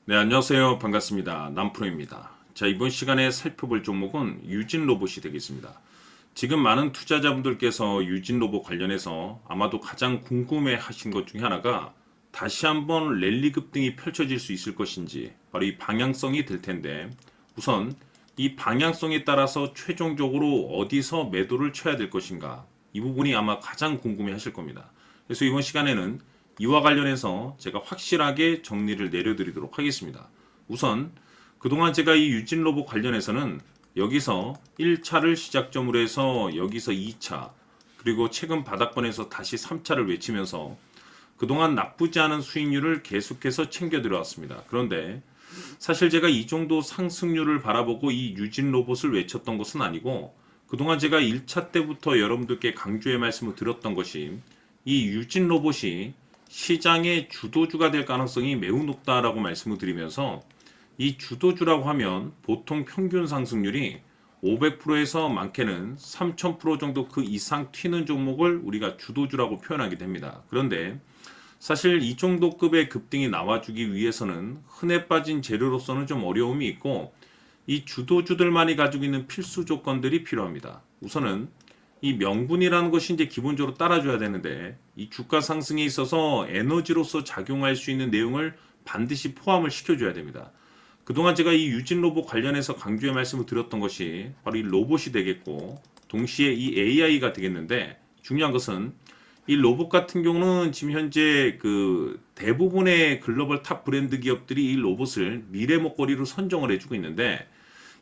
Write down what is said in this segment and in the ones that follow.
네, 안녕하세요. 반갑습니다. 남프로입니다. 자, 이번 시간에 살펴볼 종목은 유진 로봇이 되겠습니다. 지금 많은 투자자분들께서 유진 로봇 관련해서 아마도 가장 궁금해 하신 것 중에 하나가 다시 한번 랠리 급등이 펼쳐질 수 있을 것인지, 바로 이 방향성이 될 텐데, 우선 이 방향성에 따라서 최종적으로 어디서 매도를 쳐야 될 것인가, 이 부분이 아마 가장 궁금해 하실 겁니다. 그래서 이번 시간에는 이와 관련해서 제가 확실하게 정리를 내려드리도록 하겠습니다. 우선 그동안 제가 이 유진 로봇 관련해서는 여기서 1차를 시작점으로 해서 여기서 2차, 그리고 최근 바닥권에서 다시 3차를 외치면서 그동안 나쁘지 않은 수익률을 계속해서 챙겨 들어왔습니다. 그런데 사실 제가 이 정도 상승률을 바라보고 이 유진 로봇을 외쳤던 것은 아니고, 그동안 제가 1차 때부터 여러분들께 강조의 말씀을 드렸던 것이 이 유진 로봇이 시장의 주도주가 될 가능성이 매우 높다라고 말씀을 드리면서, 이 주도주라고 하면 보통 평균 상승률이 500%에서 많게는 3000% 정도 그 이상 튀는 종목을 우리가 주도주라고 표현하게 됩니다. 그런데 사실 이 정도 급의 급등이 나와주기 위해서는 흔해 빠진 재료로서는 좀 어려움이 있고, 이 주도주들만이 가지고 있는 필수 조건들이 필요합니다. 우선은 이 명분이라는 것이 이제 기본적으로 따라줘야 되는데, 이 주가 상승에 있어서 에너지로서 작용할 수 있는 내용을 반드시 포함을 시켜줘야 됩니다. 그동안 제가 이 유진 로봇 관련해서 강조의 말씀을 드렸던 것이 바로 이 로봇이 되겠고, 동시에 이 AI가 되겠는데, 중요한 것은 이 로봇 같은 경우는 지금 현재 그 대부분의 글로벌 탑 브랜드 기업들이 이 로봇을 미래 먹거리로 선정을 해주고 있는데,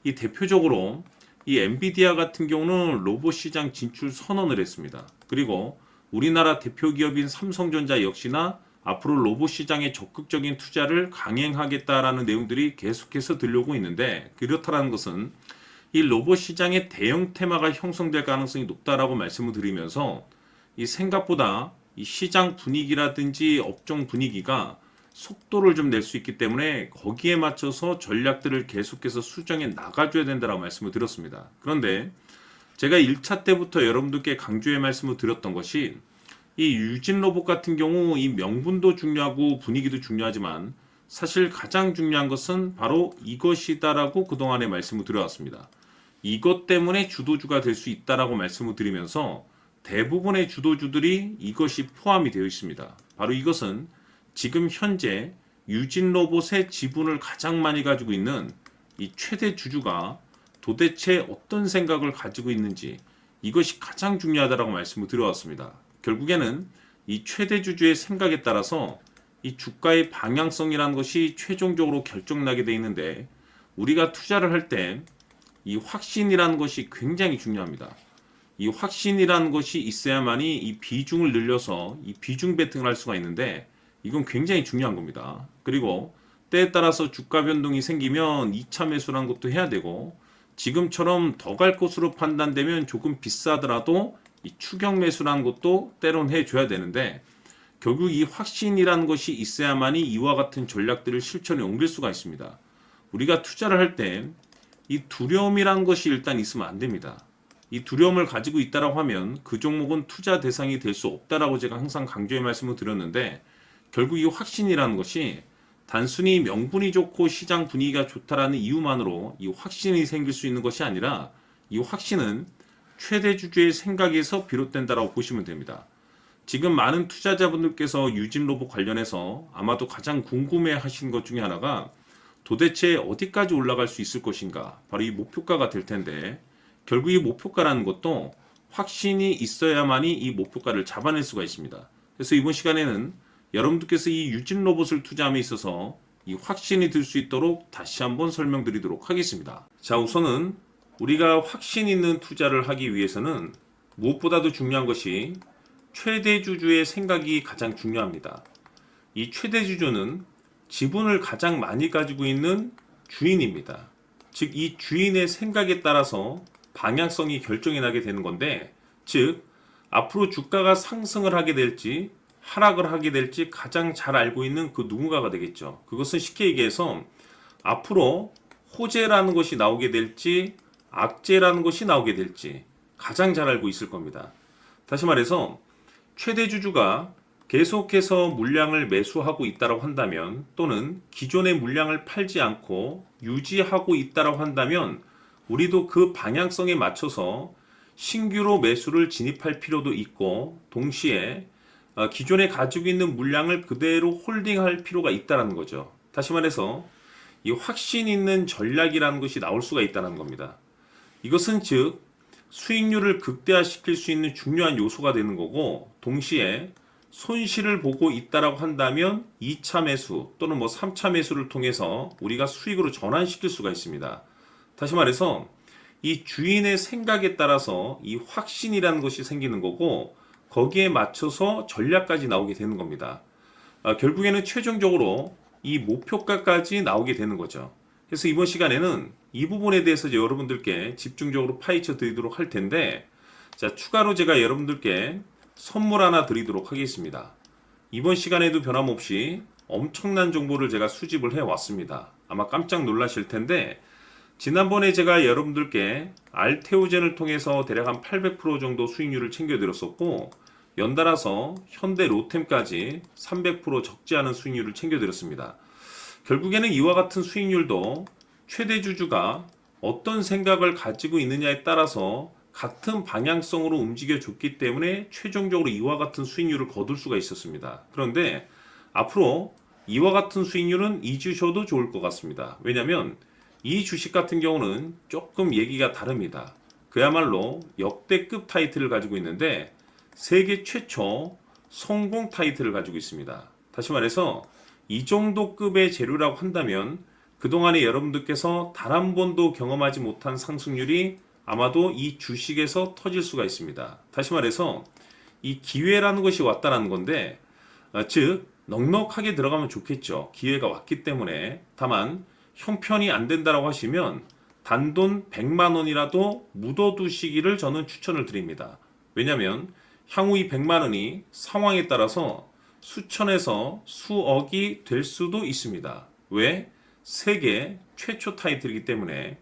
이 대표적으로 이 엔비디아 같은 경우는 로봇 시장 진출 선언을 했습니다. 그리고 우리나라 대표 기업인 삼성전자 역시나 앞으로 로봇 시장에 적극적인 투자를 강행하겠다라는 내용들이 계속해서 들려오고 있는데, 그렇다는 것은 이 로봇 시장의 대형 테마가 형성될 가능성이 높다라고 말씀을 드리면서, 이 생각보다 이 시장 분위기라든지 업종 분위기가 속도를 좀 낼 수 있기 때문에 거기에 맞춰서 전략들을 계속해서 수정해 나가줘야 된다라고 말씀을 드렸습니다. 그런데 제가 1차 때부터 여러분들께 강조의 말씀을 드렸던 것이, 이 유진 로봇 같은 경우 이 명분도 중요하고 분위기도 중요하지만 사실 가장 중요한 것은 바로 이것이다라고 그동안에 말씀을 드려왔습니다. 이것 때문에 주도주가 될 수 있다라고 말씀을 드리면서 대부분의 주도주들이 이것이 포함이 되어 있습니다. 바로 이것은 지금 현재 유진 로봇의 지분을 가장 많이 가지고 있는 이 최대 주주가 도대체 어떤 생각을 가지고 있는지, 이것이 가장 중요하다고 말씀을 드려왔습니다. 결국에는 이 최대 주주의 생각에 따라서 이 주가의 방향성이라는 것이 최종적으로 결정나게 되어 있는데, 우리가 투자를 할 때 이 확신이라는 것이 굉장히 중요합니다. 이 확신이라는 것이 있어야만이 이 비중을 늘려서 이 비중 베팅을 할 수가 있는데, 이건 굉장히 중요한 겁니다. 그리고 때에 따라서 주가 변동이 생기면 2차 매수라는 것도 해야 되고, 지금처럼 더 갈 것으로 판단되면 조금 비싸더라도 이 추격 매수라는 것도 때론 해줘야 되는데, 결국 이 확신이라는 것이 있어야만이 이와 같은 전략들을 실천에 옮길 수가 있습니다. 우리가 투자를 할 때 이 두려움이라는 것이 일단 있으면 안 됩니다. 이 두려움을 가지고 있다라고 하면 그 종목은 투자 대상이 될 수 없다라고 제가 항상 강조의 말씀을 드렸는데, 결국 이 확신이라는 것이 단순히 명분이 좋고 시장 분위기가 좋다라는 이유만으로 이 확신이 생길 수 있는 것이 아니라, 이 확신은 최대 주주의 생각에서 비롯된다라고 보시면 됩니다. 지금 많은 투자자분들께서 유진 로봇 관련해서 아마도 가장 궁금해 하신 것 중에 하나가 도대체 어디까지 올라갈 수 있을 것인가, 바로 이 목표가가 될 텐데, 결국 이 목표가라는 것도 확신이 있어야만이 이 목표가를 잡아낼 수가 있습니다. 그래서 이번 시간에는 여러분들께서 이 유진 로봇을 투자함에 있어서 이 확신이 들 수 있도록 다시 한번 설명드리도록 하겠습니다. 자, 우선은 우리가 확신 있는 투자를 하기 위해서는 무엇보다도 중요한 것이 최대 주주의 생각이 가장 중요합니다. 이 최대 주주는 지분을 가장 많이 가지고 있는 주인입니다. 즉, 이 주인의 생각에 따라서 방향성이 결정이 나게 되는 건데, 즉 앞으로 주가가 상승을 하게 될지 하락을 하게 될지 가장 잘 알고 있는 그 누군가가 되겠죠. 그것은 쉽게 얘기해서 앞으로 호재라는 것이 나오게 될지 악재라는 것이 나오게 될지 가장 잘 알고 있을 겁니다. 다시 말해서 최대 주주가 계속해서 물량을 매수하고 있다고 한다면 또는 기존의 물량을 팔지 않고 유지하고 있다고 한다면 우리도 그 방향성에 맞춰서 신규로 매수를 진입할 필요도 있고 동시에 기존에 가지고 있는 물량을 그대로 홀딩할 필요가 있다는 거죠. 다시 말해서 이 확신 있는 전략이라는 것이 나올 수가 있다는 겁니다. 이것은 즉 수익률을 극대화시킬 수 있는 중요한 요소가 되는 거고 동시에 손실을 보고 있다라고 한다면 2차 매수 또는 3차 매수를 통해서 우리가 수익으로 전환시킬 수가 있습니다. 다시 말해서 이 주인의 생각에 따라서 이 확신이라는 것이 생기는 거고 거기에 맞춰서 전략까지 나오게 되는 겁니다. 결국에는 최종적으로 이 목표가까지 나오게 되는 거죠. 그래서 이번 시간에는 이 부분에 대해서 여러분들께 집중적으로 파헤쳐 드리도록 할 텐데 자, 추가로 제가 여러분들께 선물 하나 드리도록 하겠습니다. 이번 시간에도 변함없이 엄청난 정보를 제가 수집을 해 왔습니다. 아마 깜짝 놀라실 텐데 지난번에 제가 여러분들께 알테오젠을 통해서 대략 한 800% 정도 수익률을 챙겨드렸었고 연달아서 현대 로템까지 300% 적지 않은 수익률을 챙겨드렸습니다. 결국에는 이와 같은 수익률도 최대 주주가 어떤 생각을 가지고 있느냐에 따라서 같은 방향성으로 움직여 줬기 때문에 최종적으로 이와 같은 수익률을 거둘 수가 있었습니다. 그런데 앞으로 이와 같은 수익률은 잊으셔도 좋을 것 같습니다. 왜냐하면 이 주식 같은 경우는 조금 얘기가 다릅니다. 그야말로 역대급 타이틀을 가지고 있는데 세계 최초 성공 타이틀을 가지고 있습니다. 다시 말해서 이 정도 급의 재료라고 한다면 그동안에 여러분들께서 단 한 번도 경험하지 못한 상승률이 아마도 이 주식에서 터질 수가 있습니다. 다시 말해서 이 기회라는 것이 왔다는 건데 즉 넉넉하게 들어가면 좋겠죠. 기회가 왔기 때문에. 다만 형편이 안 된다라고 하시면 단돈 100만 원이라도 묻어두시기를 저는 추천을 드립니다. 왜냐하면 향후 이 100만 원이 상황에 따라서 수천에서 수억이 될 수도 있습니다. 왜? 세계 최초 타이틀이기 때문에.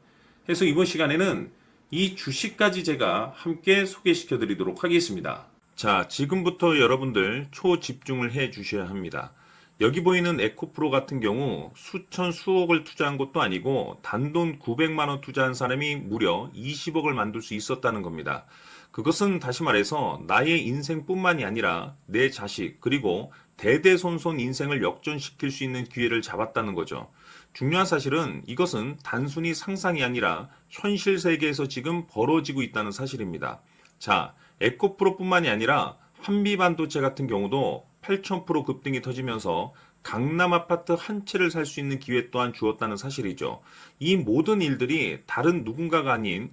해서 이번 시간에는 이 주식까지 제가 함께 소개시켜 드리도록 하겠습니다. 자, 지금부터 여러분들 초집중을 해 주셔야 합니다. 여기 보이는 에코프로 같은 경우 수천 수억을 투자한 것도 아니고 단돈 900만 원 투자한 사람이 무려 20억을 만들 수 있었다는 겁니다. 그것은 다시 말해서 나의 인생뿐만이 아니라 내 자식 그리고 대대손손 인생을 역전시킬 수 있는 기회를 잡았다는 거죠. 중요한 사실은 이것은 단순히 상상이 아니라 현실 세계에서 지금 벌어지고 있다는 사실입니다. 자, 에코프로뿐만이 아니라 한미반도체 같은 경우도 8,000% 급등이 터지면서 강남 아파트 한 채를 살 수 있는 기회 또한 주었다는 사실이죠. 이 모든 일들이 다른 누군가가 아닌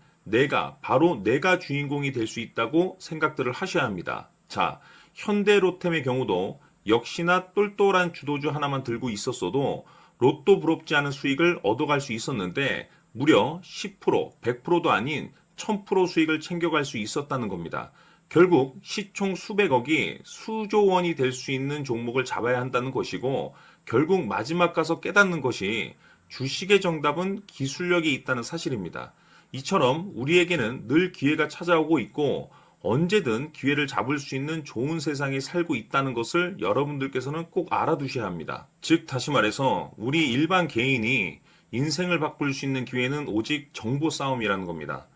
바로 내가 주인공이 될 수 있다고 생각들을 하셔야 합니다. 자, 현대로템의 경우도 역시나 똘똘한 주도주 하나만 들고 있었어도 로또 부럽지 않은 수익을 얻어갈 수 있었는데 무려 10%, 100%도 아닌 1000% 수익을 챙겨갈 수 있었다는 겁니다. 결국 시총 수백억이 수조 원이 될 수 있는 종목을 잡아야 한다는 것이고 결국 마지막 가서 깨닫는 것이 주식의 정답은 기술력이 있다는 사실입니다. 이처럼 우리에게는 늘 기회가 찾아오고 있고 언제든 기회를 잡을 수 있는 좋은 세상에 살고 있다는 것을 여러분들께서는 꼭 알아두셔야 합니다. 즉 다시 말해서 우리 일반 개인이 인생을 바꿀 수 있는 기회는 오직 정보 싸움이라는 겁니다.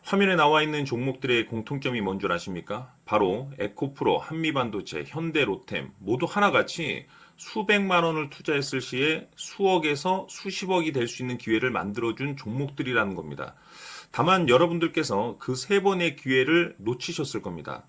화면에 나와 있는 종목들의 공통점이 뭔 줄 아십니까? 바로 에코프로, 한미반도체, 현대로템 모두 하나같이 수백만 원을 투자했을 시에 수억에서 수십억이 될 수 있는 기회를 만들어준 종목들이라는 겁니다. 다만 여러분들께서 그 세 번의 기회를 놓치셨을 겁니다.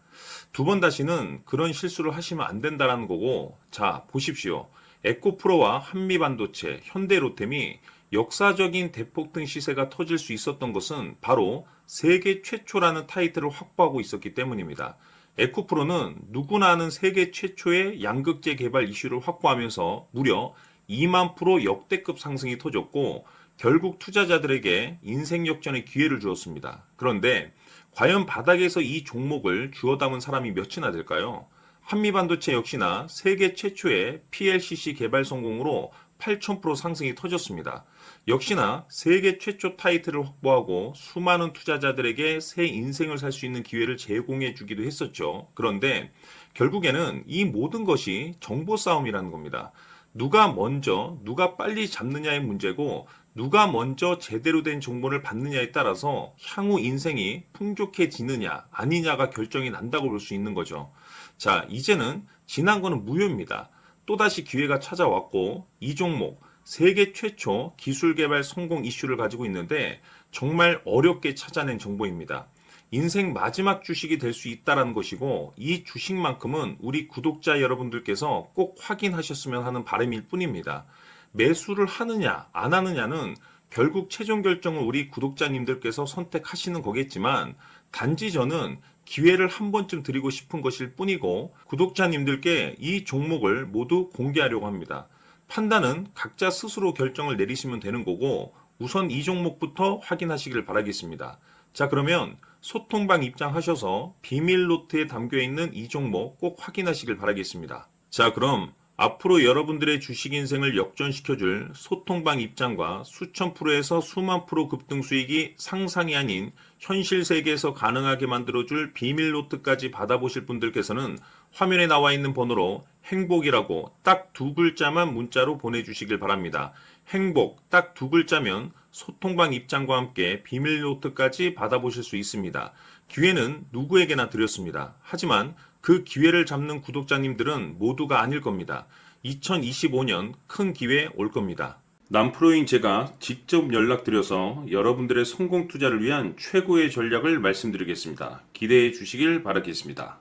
두 번 다시는 그런 실수를 하시면 안 된다는 거고 자 보십시오. 에코프로와 한미반도체, 현대로템이 역사적인 대폭등 시세가 터질 수 있었던 것은 바로 세계 최초라는 타이틀을 확보하고 있었기 때문입니다. 에코프로는 누구나 아는 세계 최초의 양극재 개발 이슈를 확보하면서 무려 2만 프로 역대급 상승이 터졌고 결국 투자자들에게 인생 역전의 기회를 주었습니다. 그런데 과연 바닥에서 이 종목을 주워 담은 사람이 몇이나 될까요? 한미반도체 역시나 세계 최초의 PLCC 개발 성공으로 8,000% 상승이 터졌습니다. 역시나 세계 최초 타이틀을 확보하고 수많은 투자자들에게 새 인생을 살 수 있는 기회를 제공해 주기도 했었죠. 그런데 결국에는 이 모든 것이 정보 싸움이라는 겁니다. 누가 먼저, 누가 빨리 잡느냐의 문제고, 누가 먼저 제대로 된 정보를 받느냐에 따라서 향후 인생이 풍족해지느냐, 아니냐가 결정이 난다고 볼 수 있는 거죠. 자, 이제는 지난 거는 무효입니다. 또다시 기회가 찾아왔고, 이 종목, 세계 최초 기술 개발 성공 이슈를 가지고 있는데, 정말 어렵게 찾아낸 정보입니다. 인생 마지막 주식이 될 수 있다는 것이고, 이 주식만큼은 우리 구독자 여러분들께서 꼭 확인하셨으면 하는 바람일 뿐입니다. 매수를 하느냐 안 하느냐는 결국 최종 결정을 우리 구독자님들께서 선택하시는 거겠지만, 단지 저는 기회를 한 번쯤 드리고 싶은 것일 뿐이고, 구독자님들께 이 종목을 모두 공개하려고 합니다. 판단은 각자 스스로 결정을 내리시면 되는 거고, 우선 이 종목부터 확인하시길 바라겠습니다. 자, 그러면 소통방 입장하셔서 비밀 노트에 담겨 있는 이 종목 꼭 확인하시길 바라겠습니다. 자, 그럼 앞으로 여러분들의 주식 인생을 역전시켜줄 소통방 입장과 수천 프로에서 수만 프로 급등 수익이 상상이 아닌 현실 세계에서 가능하게 만들어줄 비밀 노트까지 받아보실 분들께서는 화면에 나와 있는 번호로 행복이라고 딱 두 글자만 문자로 보내주시길 바랍니다. 행복 딱 두 글자면 소통방 입장과 함께 비밀 노트까지 받아보실 수 있습니다. 기회는 누구에게나 드렸습니다. 하지만 그 기회를 잡는 구독자님들은 모두가 아닐 겁니다. 2025년 큰 기회 올 겁니다. 남프로인 제가 직접 연락드려서 여러분들의 성공 투자를 위한 최고의 전략을 말씀드리겠습니다. 기대해 주시길 바라겠습니다.